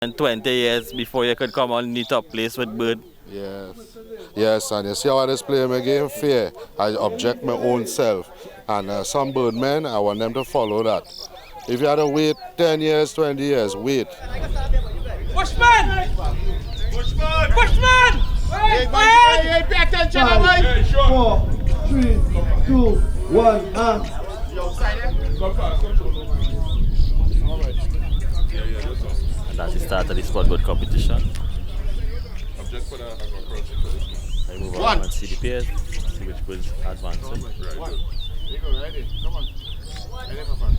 And 20 years before you could come on the top place with bird. Yes. Yes, and you see how I just play my game fair. I object my own self. And some birdmen, I want them to follow that. If you had to wait 10 years, 20 years, wait. Bushman! Bushman! Bushman! Hey, pay attention, boy! 4, 3, 2, 1, and... And that's the start of the sport bird competition. I move on and see the pairs, see which birds advancing. Ready? Come on. Ready for fun.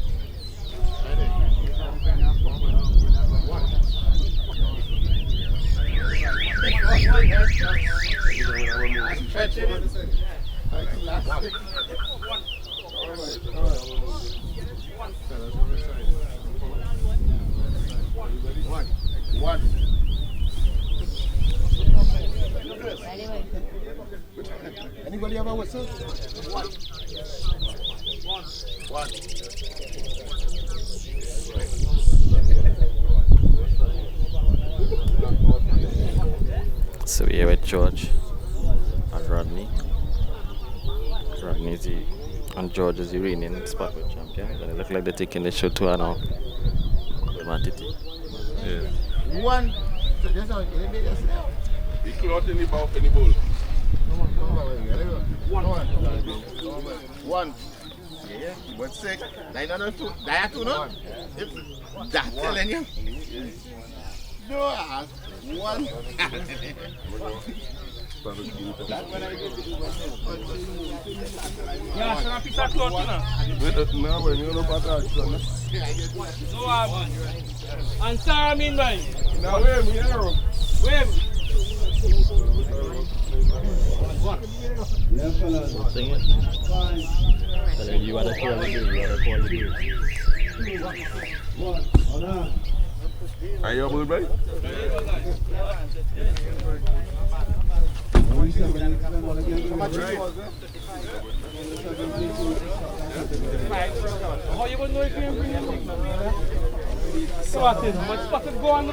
One. Anybody have a whistle? One. So we're here with George and Rodney. Rodney is and George is the reigning sport bird champion. And it looks like they're taking the show to her now. BirdmanTT. Yeah. One. So just now, you made yourself. He caught any ball, any ball. One. Yeah, but sick. 902. Two, no? That's telling you. No, one. Yeah, so I picked that cloth, no, when you know about that, No, and Sarah mean by. now, wait, me arrow. Wait. Left fellas. Sing it. Tell you want to call the bird, you want to call the bird. 1, on and. Are you able to break? How you gonna know if you bring it? Spotted. But spotted go on the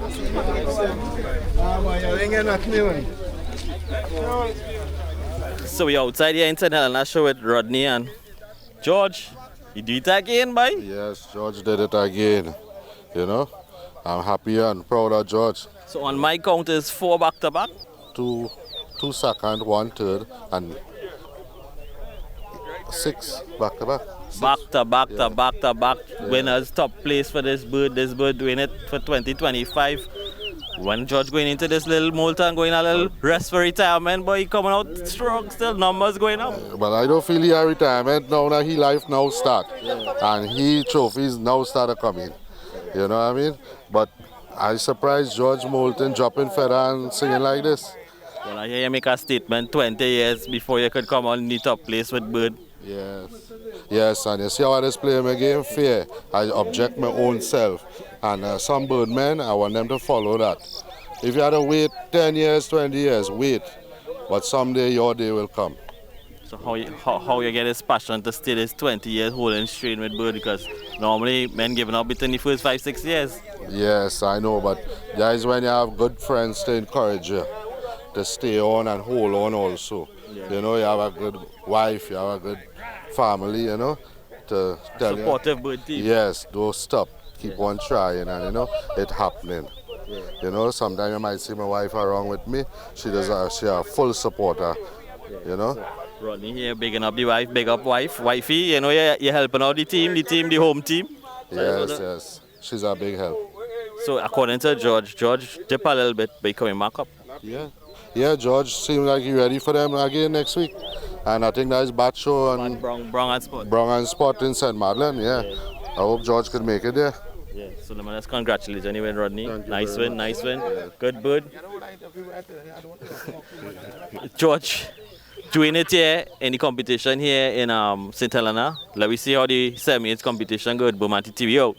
So we outside here inside Helena show with Rodney and George. You do it again, boy? Yes, George did it again. You know, I'm happy and proud of George. So on my count is 4 back-to-back. Two second, 1 third, and 6 back to back. Back-to-back winners, top place for this bird doing it for 2025. When George going into this little Moulton, going a little rest for retirement, boy, he coming out strong still, numbers going up. But I don't feel he a retirement now, he life now start. And he trophies now start coming. You know what I mean? But I surprised George Moulton dropping feather and singing like this. Well, I hear you make a statement 20 years before you could come on the top place with bird. Yes, and you see how I just play my game fair. I object my own self. And some birdmen, I want them to follow that. If you had to wait 10 years, 20 years, wait. But someday your day will come. So how you get this passion to stay this 20 years holding straight with bird? Because normally men giving up within the first 5-6 years. Yes, I know, but that is when you have good friends to encourage you to stay on and hold on also. Yeah. You know, you have a good wife, you have a good family, you know, to tell you. Supportive bird team. Yes, don't stop. Keep on trying, and you know, it's happening. Yeah. You know, sometimes you might see my wife around with me. She a full supporter, you know. So, Rodney here, bigging up the wife, big up wifey, you know, you're helping out the team, the home team. So Yes, she's a big help. So according to George dip a little bit by coming back up. Yeah, George seems like he's ready for them again next week. And I think that's Bat Show and Brong and Spot. Brong and Spot in St. Madeleine, yeah. I hope George could make it there. Yeah, so let's congratulate you anyway, Rodney. Nice win. Yeah. Good bird. George, doing it here in the competition here in St. Helena. Let me see how the semi competition good. BirdmanTT out.